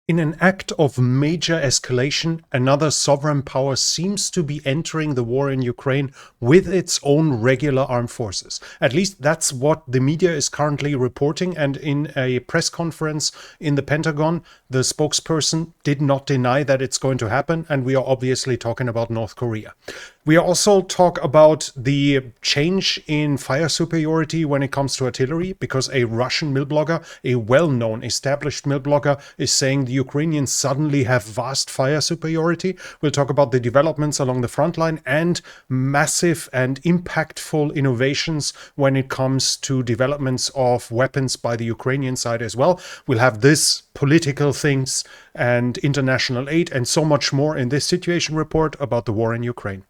In an act of major escalation, another sovereign power seems to be entering the war in Ukraine with its own regular armed forces. At least that's what the media is currently reporting. And in a press conference in the Pentagon, the spokesperson did not deny that it's going to happen. And we are obviously talking about North Korea. We also talk about the change in fire superiority when it comes to artillery, because a Russian mill blogger, a well-known established mill blogger, is saying the Ukrainians suddenly have vast fire superiority. We'll talk about the developments along the front line and massive and impactful innovations when it comes to developments of weapons by the Ukrainian side as well. We'll have this, political things and international aid and so much more in this situation report about the war in Ukraine.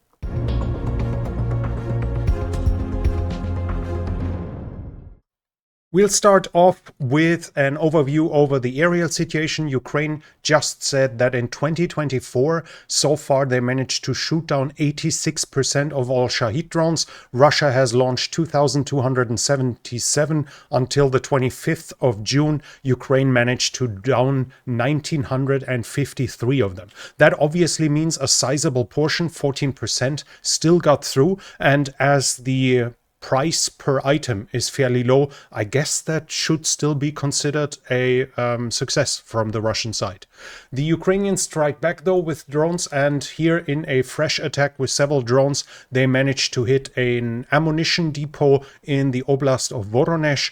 We'll start off with an overview over the aerial situation. Ukraine just said that in 2024, so far they managed to shoot down 86% of all Shahid drones. Russia has launched 2,277 until the 25th of June. Ukraine managed to down 1,953 of them. That obviously means a sizable portion, 14%, still got through. And as the price per item is fairly low, I guess that should still be considered a success from the Russian side. The Ukrainians strike back though with drones, and here in a fresh attack with several drones, they managed to hit an ammunition depot in the oblast of Voronezh.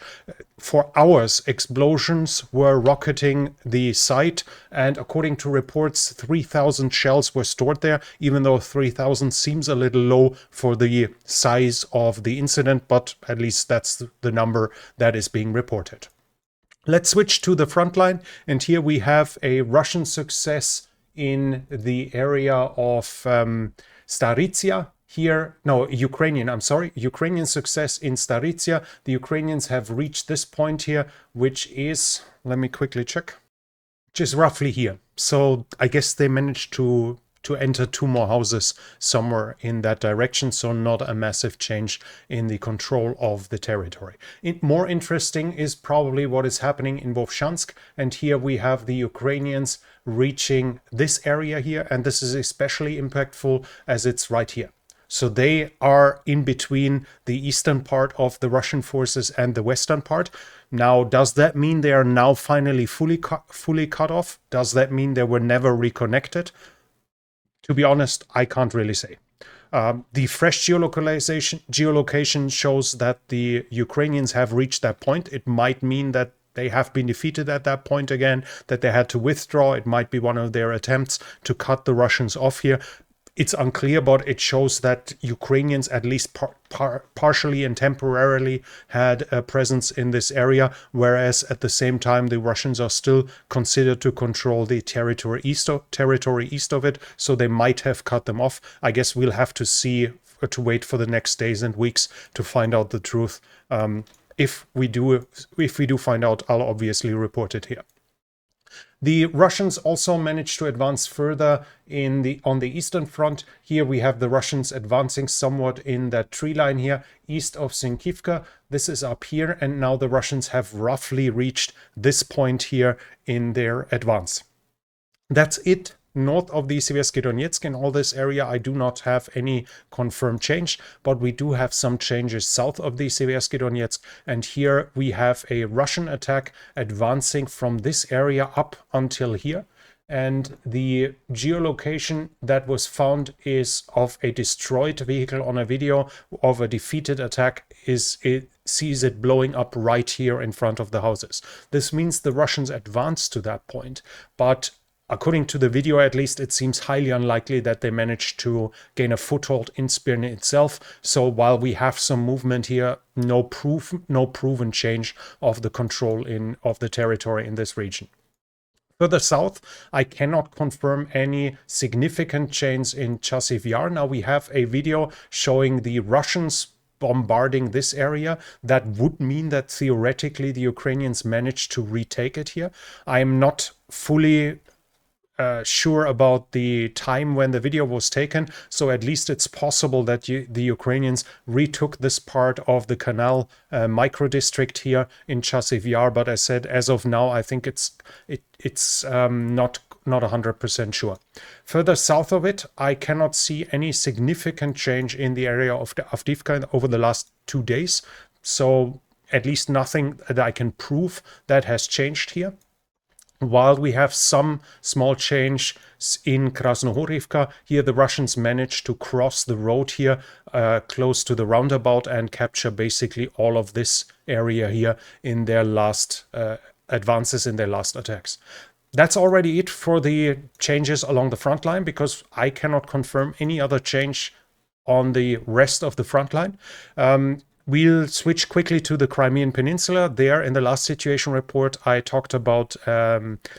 For hours, explosions were rocketing the site, and according to reports, 3,000 shells were stored there, even though 3,000 seems a little low for the size of the incident, but at least that's the number that is being reported. Let's switch to the front line, and here we have a Russian success in the area of Staritsia. Ukrainian success in Staritsia. The Ukrainians have reached this point here, which is, let me quickly check, which is roughly here. So I guess they managed to enter two more houses somewhere in that direction, so not a massive change in the control of the territory. More interesting is probably what is happening in Vovchansk, and here we have the Ukrainians reaching this area here, and this is especially impactful as it's right here. So they are in between the eastern part of the Russian forces and the western part. Now, does that mean they are now finally fully cut off? Does that mean they were never reconnected? To be honest, I can't really say. The fresh geolocation shows that the Ukrainians have reached that point. It might mean that they have been defeated at that point again, that they had to withdraw. It might be one of their attempts to cut the Russians off here. It's unclear, but it shows that Ukrainians, at least partially and temporarily, had a presence in this area, whereas at the same time the Russians are still considered to control the territory east of it, so they might have cut them off. I guess we'll have to wait for the next days and weeks to find out the truth. If we do find out, I'll obviously report it here. The Russians also managed to advance further on the eastern front. Here we have the Russians advancing somewhat in that tree line here, east of Sinkivka. This is up here, and now the Russians have roughly reached this point here in their advance. That's it. North of the Seversky Donetsk, in all this area, I do not have any confirmed change, but we do have some changes south of the Seversky Donetsk, and here we have a Russian attack advancing from this area up until here. And the geolocation that was found is of a destroyed vehicle on a video of a defeated attack. It sees it blowing up right here in front of the houses. This means the Russians advanced to that point, but according to the video, at least, it seems highly unlikely that they managed to gain a foothold in Spirne itself. So while we have some movement here, no proven change of the control of the territory in this region. Further south, I cannot confirm any significant change in Chasiv Yar. Now we have a video showing the Russians bombarding this area. That would mean that theoretically the Ukrainians managed to retake it here. I am not fully sure about the time when the video was taken, so at least it's possible that the Ukrainians retook this part of the canal micro district here in Chasiv Yar. But as said, as of now, I think it's not 100% sure. Further south of it, I cannot see any significant change in the area of the Avdiivka over the last 2 days. So at least nothing that I can prove that has changed here. While we have some small change in Krasnohorivka, here the Russians managed to cross the road here close to the roundabout and capture basically all of this area here in their last advances, in their last attacks. That's already it for the changes along the front line, because I cannot confirm any other change on the rest of the front line. We'll switch quickly to the Crimean Peninsula. There, in the last situation report, I talked about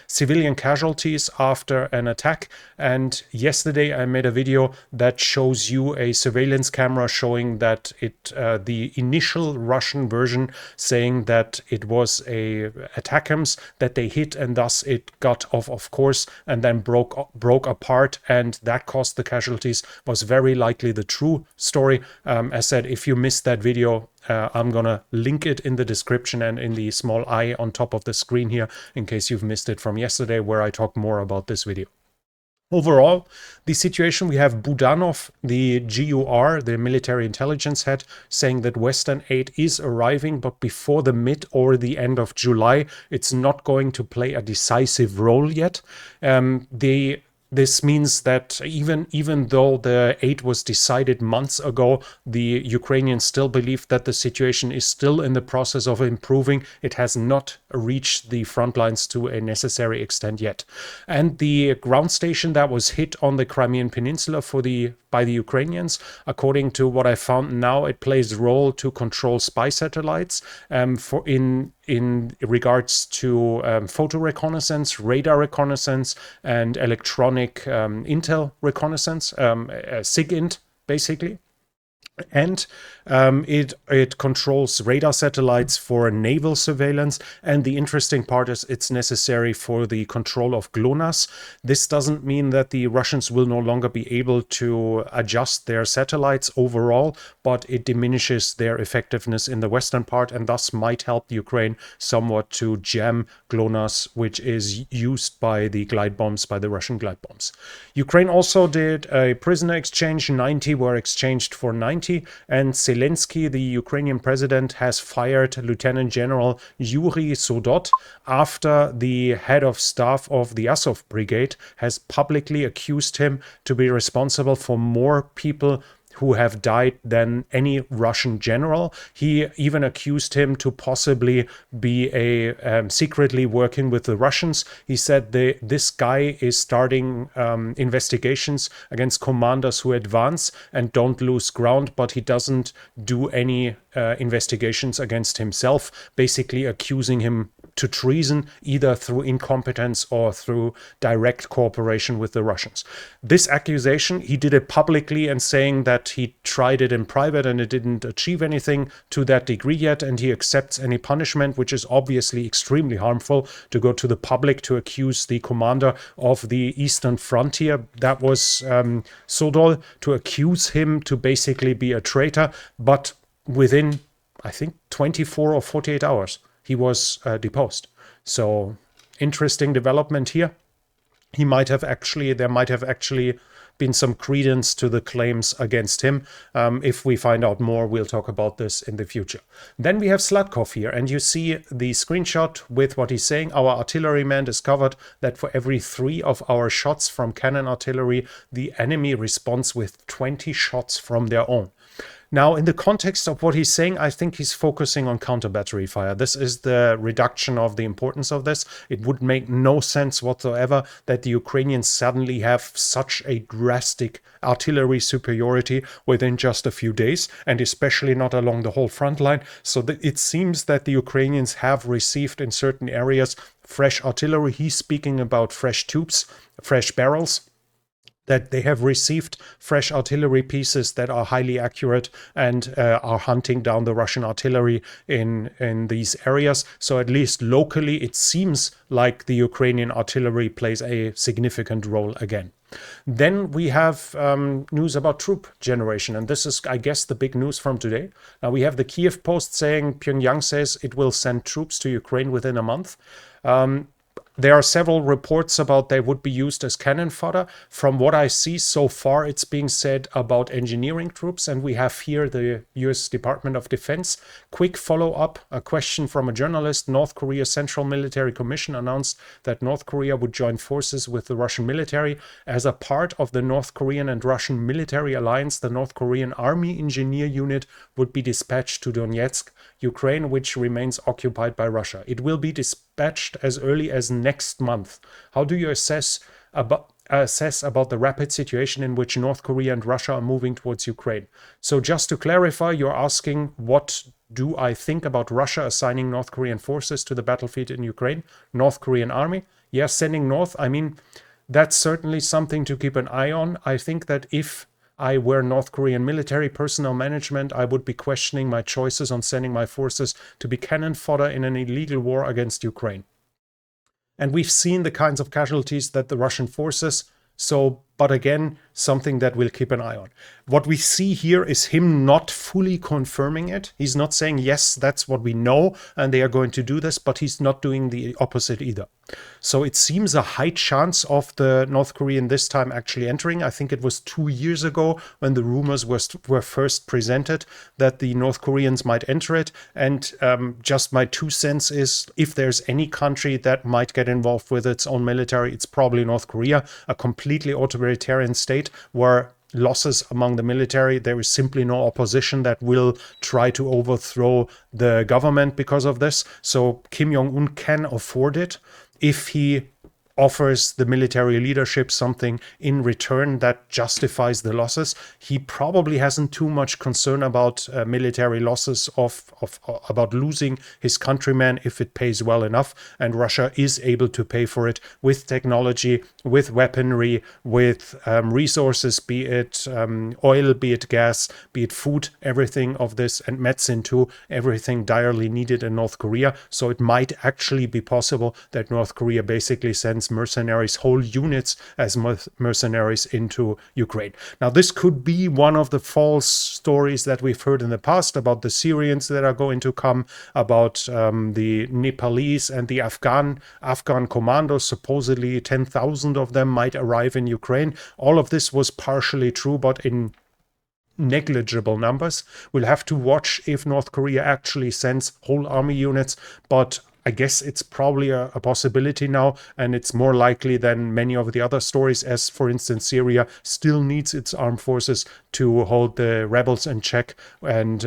civilian casualties after an attack. And yesterday I made a video that shows you a surveillance camera showing that the initial Russian version saying that it was a ATACMS that they hit, and thus it got off course and then broke apart, and that caused the casualties, was very likely the true story. As said, if you missed that video, I'm gonna link it in the description and in the small eye on top of the screen here, in case you've missed it from yesterday, where I talk more about this video. Overall, the situation, we have Budanov, the GUR, the military intelligence head, saying that Western aid is arriving, but before the mid or the end of July, it's not going to play a decisive role yet. This means that even though the aid was decided months ago, the Ukrainians still believe that the situation is still in the process of improving. It has not reached the front lines to a necessary extent yet. And the ground station that was hit on the Crimean Peninsula by the Ukrainians, according to what I found now, it plays a role to control spy satellites in regards to photo reconnaissance, radar reconnaissance, and electronic intel reconnaissance, SIGINT basically. And it controls radar satellites for naval surveillance. And the interesting part is it's necessary for the control of GLONASS. This doesn't mean that the Russians will no longer be able to adjust their satellites overall, but it diminishes their effectiveness in the western part, and thus might help Ukraine somewhat to jam GLONASS, which is used by the glide bombs, by the Russian glide bombs. Ukraine also did a prisoner exchange. 90 were exchanged for 90. And Zelensky, the Ukrainian president, has fired Lieutenant General Yuri Sodot after the head of staff of the Azov Brigade has publicly accused him to be responsible for more people who have died than any Russian general. He even accused him to possibly be secretly working with the Russians. He said this guy is starting investigations against commanders who advance and don't lose ground, but he doesn't do any investigations against himself, basically accusing him to treason, either through incompetence or through direct cooperation with the Russians. This accusation, he did it publicly and saying that he tried it in private and it didn't achieve anything to that degree yet, and he accepts any punishment, which is obviously extremely harmful to go to the public to accuse the commander of the Eastern Frontier. That was Sodol, to accuse him to basically be a traitor, but within, I think, 24 or 48 hours, he was deposed. So interesting development here. There might have actually been some credence to the claims against him. If we find out more, we'll talk about this in the future. Then we have Sladkov here, and you see the screenshot with what he's saying. Our artilleryman discovered that for every 3 of our shots from cannon artillery, the enemy responds with 20 shots from their own. Now, in the context of what he's saying, I think he's focusing on counter-battery fire. This is the reduction of the importance of this. It would make no sense whatsoever that the Ukrainians suddenly have such a drastic artillery superiority within just a few days, and especially not along the whole front line. So it seems that the Ukrainians have received in certain areas fresh artillery. He's speaking about fresh tubes, fresh barrels. that they have received fresh artillery pieces that are highly accurate and are hunting down the Russian artillery in these areas. So at least locally, it seems like the Ukrainian artillery plays a significant role again. Then we have news about troop generation, and this is, I guess, the big news from today. Now we have the Kiev Post saying Pyongyang says it will send troops to Ukraine within a month. There are several reports about they would be used as cannon fodder. From what I see so far, it's being said about engineering troops. And we have here the US Department of Defense. Quick follow-up, a question from a journalist. North Korea Central Military Commission announced that North Korea would join forces with the Russian military. As a part of the North Korean and Russian military alliance, the North Korean Army Engineer Unit would be dispatched to Donetsk, Ukraine, which remains occupied by Russia. It will be dispatched as early as next month. How do you assess about the rapid situation in which North Korea and Russia are moving towards Ukraine? So just to clarify, you're asking what do I think about Russia assigning North Korean forces to the battlefield in Ukraine? North Korean army? Yes, sending north. I mean, that's certainly something to keep an eye on. I think that if I were North Korean military personnel management, I would be questioning my choices on sending my forces to be cannon fodder in an illegal war against Ukraine. And we've seen the kinds of casualties that the Russian forces, but again, something that we'll keep an eye on. What we see here is him not fully confirming it. He's not saying, yes, that's what we know, and they are going to do this, but he's not doing the opposite either. So it seems a high chance of the North Korean this time actually entering. I think it was 2 years ago when the rumors were first presented that the North Koreans might enter it. And just my 2 cents is, if there's any country that might get involved with its own military, it's probably North Korea, a completely authoritarian state where losses among the military, there is simply no opposition that will try to overthrow the government because of this. So Kim Jong-un can afford it if he offers the military leadership something in return that justifies the losses. He probably hasn't too much concern about military losses about losing his countrymen if it pays well enough, and Russia is able to pay for it with technology, with weaponry, with resources, be it oil, be it gas, be it food, everything of this, and medicine too, everything direly needed in North Korea. So it might actually be possible that North Korea basically sends mercenaries, whole units as mercenaries into Ukraine. Now, this could be one of the false stories that we've heard in the past about the Syrians that are going to come, about the Nepalese and the Afghan commandos. Supposedly 10,000 of them might arrive in Ukraine. All of this was partially true, but in negligible numbers. We'll have to watch if North Korea actually sends whole army units, but I guess it's probably a possibility now, and it's more likely than many of the other stories, as for instance Syria still needs its armed forces to hold the rebels in check, and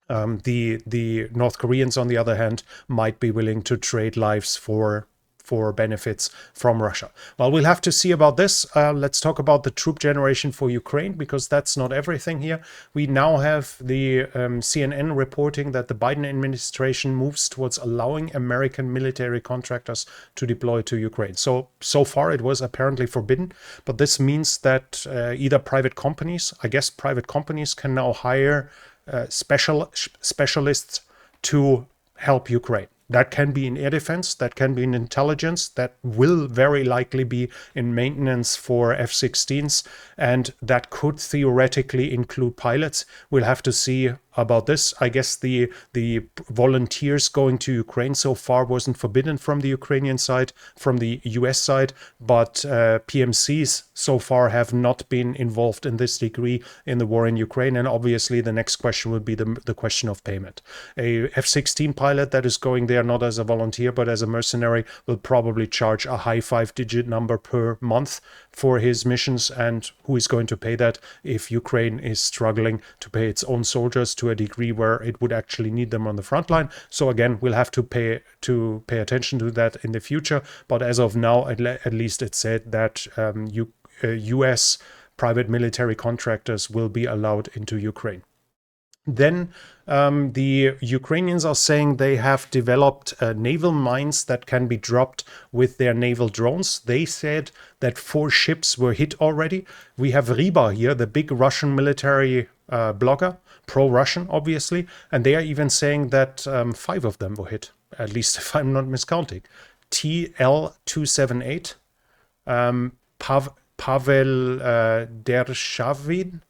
the North Koreans on the other hand might be willing to trade lives for benefits from Russia. Well, we'll have to see about this. Let's talk about the troop generation for Ukraine, because that's not everything here. We now have the CNN reporting that the Biden administration moves towards allowing American military contractors to deploy to Ukraine. So far it was apparently forbidden, but this means that either private companies can now hire specialists to help Ukraine. That can be in air defense, that can be in intelligence, that will very likely be in maintenance for F-16s, and that could theoretically include pilots. We'll have to see about this. I guess the volunteers going to Ukraine so far wasn't forbidden from the Ukrainian side, from the US side, but PMCs so far have not been involved in this degree in the war in Ukraine. And obviously the next question would be the question of payment. A F-16 pilot that is going there not as a volunteer but as a mercenary will probably charge a high 5-digit number per month for his missions, and who is going to pay that if Ukraine is struggling to pay its own soldiers to a degree where it would actually need them on the front line? So again, we'll have to pay attention to that in the future, but as of now, at least it's said that US private military contractors will be allowed into Ukraine. Then the Ukrainians are saying they have developed naval mines that can be dropped with their naval drones. They said that 4 ships were hit already. We have Riba here, the big Russian military blogger, pro-Russian, obviously, and they are even saying that 5 of them were hit, at least if I'm not miscounting. TL278, Pavel Dershavin,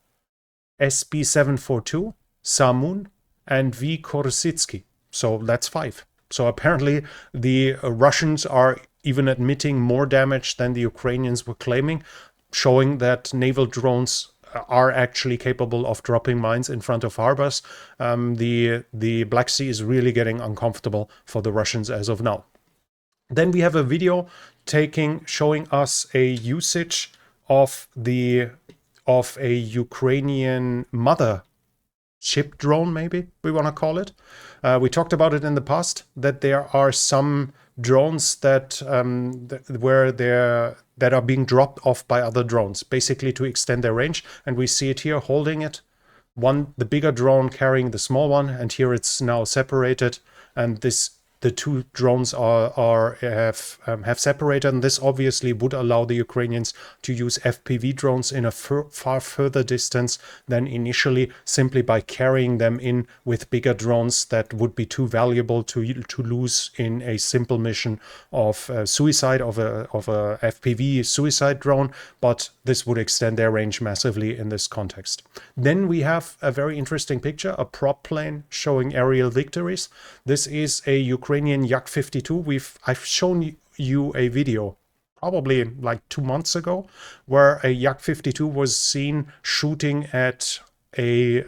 SB742, Samun, and V. Korsitsky. So that's 5. So apparently the Russians are even admitting more damage than the Ukrainians were claiming, showing that naval drones are actually capable of dropping mines in front of harbors. The Black Sea is really getting uncomfortable for the Russians as of now. Then we have a video showing us a usage of a Ukrainian mother ship drone, maybe we want to call it. We talked about it in the past, that there are some drones that are being dropped off by other drones, basically to extend their range. And we see it here holding it. The bigger drone carrying the small one, and here it's now separated. And the 2 drones have separated, and this obviously would allow the Ukrainians to use FPV drones in a far further distance than initially, simply by carrying them in with bigger drones that would be too valuable to lose in a simple mission of suicide of a FPV suicide drone. But this would extend their range massively in this context. Then we have a very interesting picture, a prop plane showing aerial victories. This is a Ukrainian Yak-52. I've shown you a video probably like 2 months ago where a Yak-52 was seen shooting at a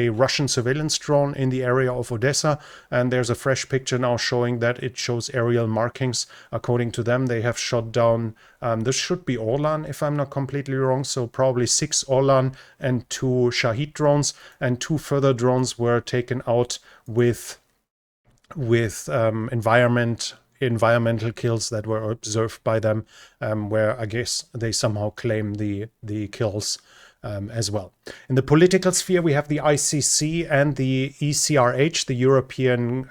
Russian surveillance drone in the area of Odessa, and there's a fresh picture now showing that it shows aerial markings. According to them, they have shot down, this should be Orlan if I'm not completely wrong, so probably 6 Orlan and 2 Shahid drones, and 2 further drones were taken out with environmental kills that were observed by them, where I guess they somehow claim the kills as well. In the political sphere, we have the ICC and the ECRH, the European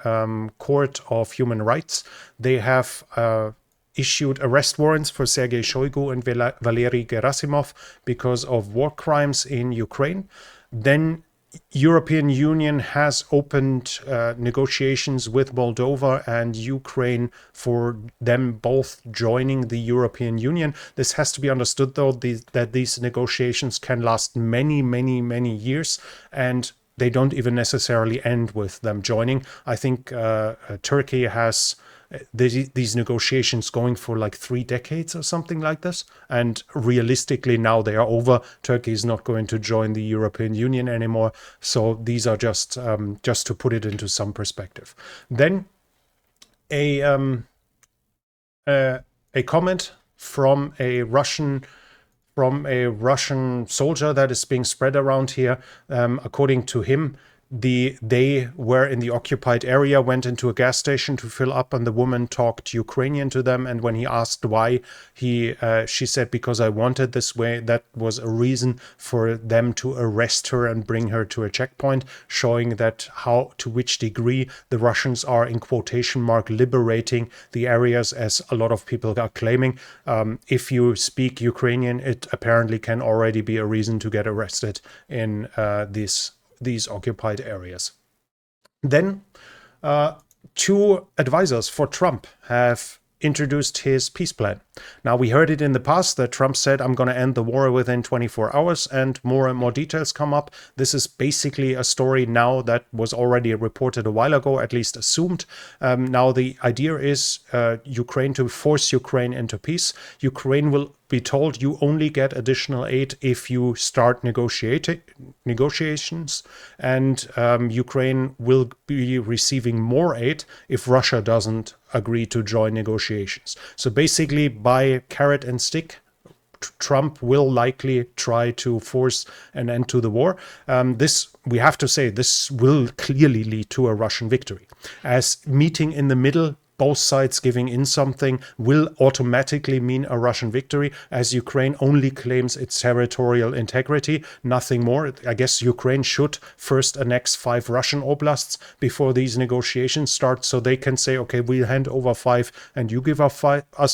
Court of Human Rights. They have issued arrest warrants for Sergei Shoigu and Valery Gerasimov because of war crimes in Ukraine. Then European Union has opened negotiations with Moldova and Ukraine for them both joining the European Union. This has to be understood, though, that these negotiations can last many, many, many years, and they don't even necessarily end with them joining. I think Turkey has these negotiations going for like 3 decades or something like this, and realistically now they are over. Turkey is not going to join the European Union anymore, so these are just to put it into some perspective. Then a comment from a Russian soldier that is being spread around here. According to him, they were in the occupied area, went into a gas station to fill up, and the woman talked Ukrainian to them. And when he asked why, she said, because I wanted this way. That was a reason for them to arrest her and bring her to a checkpoint, showing that to which degree the Russians are, in quotation mark, liberating the areas, as a lot of people are claiming. If you speak Ukrainian, it apparently can already be a reason to get arrested in these occupied areas. Then 2 advisors for Trump have introduced his peace plan. Now, we heard it in the past that Trump said, I'm going to end the war within 24 hours, and more details come up. This is basically a story now that was already reported a while ago, at least assumed. Now, the idea is Ukraine to force Ukraine into peace. Ukraine will be told you only get additional aid if you start negotiations, and Ukraine will be receiving more aid if Russia doesn't agree to join negotiations. So basically, by carrot and stick, Trump will likely try to force an end to the war. We have to say, this will clearly lead to a Russian victory, as meeting in the middle both sides giving in something will automatically mean a Russian victory, as Ukraine only claims its territorial integrity, nothing more. I guess Ukraine should first annex 5 Russian oblasts before these negotiations start, so they can say, okay, we'll hand over 5 and you give us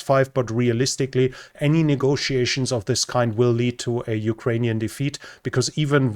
5, but realistically, any negotiations of this kind will lead to a Ukrainian defeat, because even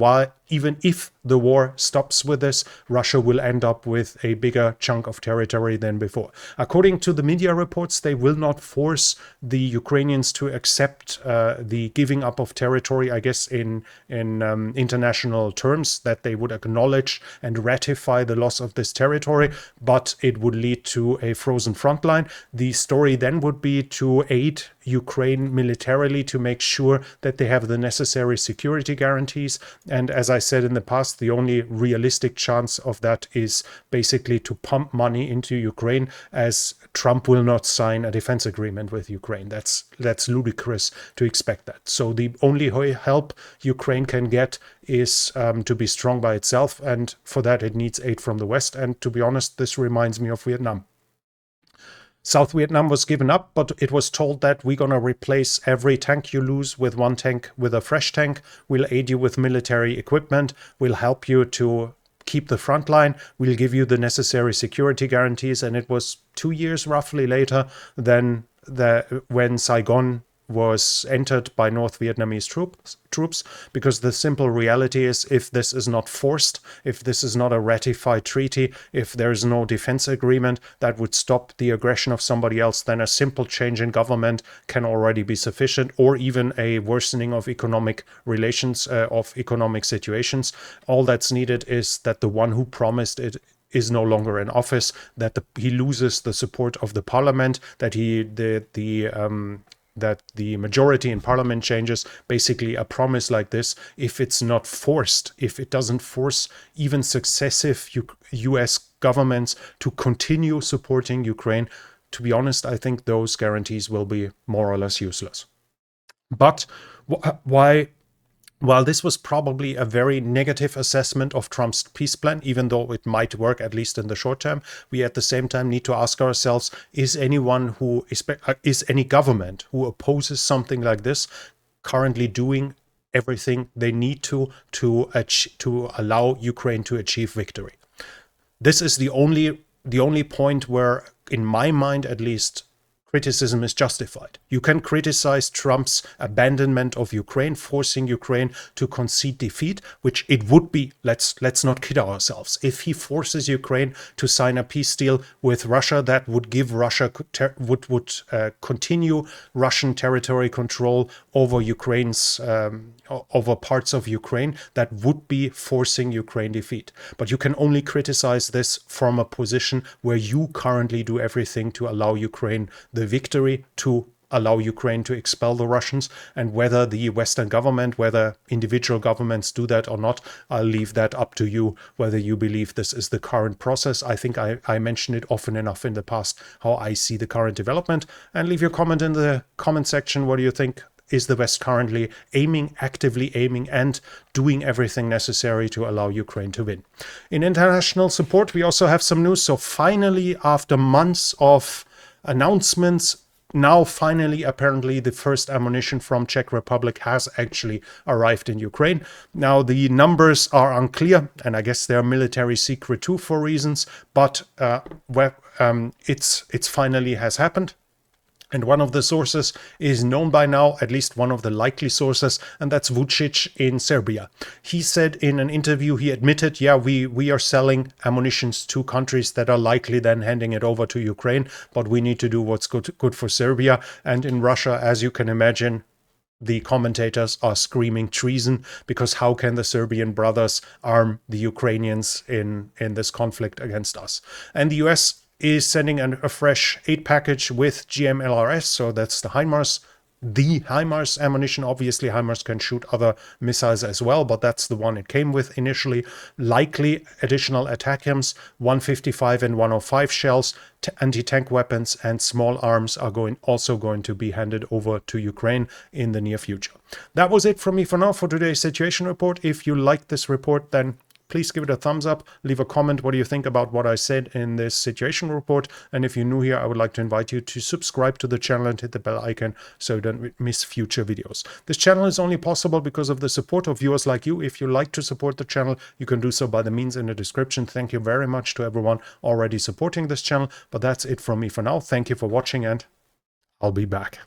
if the war stops with this, Russia will end up with a bigger chunk of territory than before. According to the media reports, they will not force the Ukrainians to accept the giving up of territory, I guess in international terms, that they would acknowledge and ratify the loss of this territory, but it would lead to a frozen front line. The story then would be to aid Ukraine militarily to make sure that they have the necessary security guarantees. And as I said in the past, the only realistic chance of that is basically to pump money into Ukraine, as Trump will not sign a defense agreement with Ukraine. That's ludicrous to expect that. So the only help Ukraine can get is to be strong by itself, and for that it needs aid from the West. And to be honest, this reminds me of Vietnam. South Vietnam was given up, but it was told that we're going to replace every tank you lose with one tank with a fresh tank. We'll aid you with military equipment. We'll help you to keep the front line. We'll give you the necessary security guarantees. And it was 2 years roughly later than when Saigon was entered by North Vietnamese troops, because the simple reality is, if this is not forced, if this is not a ratified treaty, if there is no defense agreement that would stop the aggression of somebody else, then a simple change in government can already be sufficient, or even a worsening of economic relations, of economic situations. All that's needed is that the one who promised it is no longer in office, that he loses the support of the parliament, that that the majority in parliament changes. Basically, a promise like this, if it's not forced, if it doesn't force even successive US governments to continue supporting Ukraine, to be honest, I think those guarantees will be more or less useless. But while this was probably a very negative assessment of Trump's peace plan, even though it might work at least in the short term, we at the same time need to ask ourselves, is any government who opposes something like this currently doing everything they need to allow Ukraine to achieve victory? This is the only point where, in my mind at least, criticism is justified. You can criticize Trump's abandonment of Ukraine, forcing Ukraine to concede defeat, which it would be. Let's not kid ourselves. If he forces Ukraine to sign a peace deal with Russia, that would give Russia would continue Russian territory control over Ukraine's over parts of Ukraine. That would be forcing Ukraine defeat. But you can only criticize this from a position where you currently do everything to allow Ukraine the victory, to allow Ukraine to expel the Russians. And whether the Western government, whether individual governments do that or not, I'll leave that up to you, whether you believe this is the current process. I think I mentioned it often enough in the past, how I see the current development. And leave your comment in the comment section. What do you think? Is the West currently actively aiming and doing everything necessary to allow Ukraine to win? In international support, we also have some news. So finally, after months of announcements, now finally, apparently, the first ammunition from Czech Republic has actually arrived in Ukraine. Now, the numbers are unclear, and I guess they're military secret too for reasons, but it's finally has happened. And one of the sources is known by now, at least one of the likely sources, and that's Vucic in Serbia. He said in an interview, he admitted, yeah, we are selling ammunitions to countries that are likely then handing it over to Ukraine, but we need to do what's good for Serbia. And in Russia, as you can imagine, the commentators are screaming treason, because how can the Serbian brothers arm the Ukrainians in this conflict against us? And the US is sending a fresh aid package with GMLRS, so that's the HIMARS ammunition. Obviously, HIMARS can shoot other missiles as well, but that's the one it came with initially. Likely additional ATACMS, 155 and 105 shells, anti-tank weapons, and small arms are also going to be handed over to Ukraine in the near future. That was it from me for now for today's situation report. If you liked this report, then please give it a thumbs up, leave a comment. What do you think about what I said in this situation report? And if you're new here, I would like to invite you to subscribe to the channel and hit the bell icon so you don't miss future videos. This channel is only possible because of the support of viewers like you. If you like to support the channel, you can do so by the means in the description. Thank you very much to everyone already supporting this channel. But that's it from me for now. Thank you for watching, and I'll be back.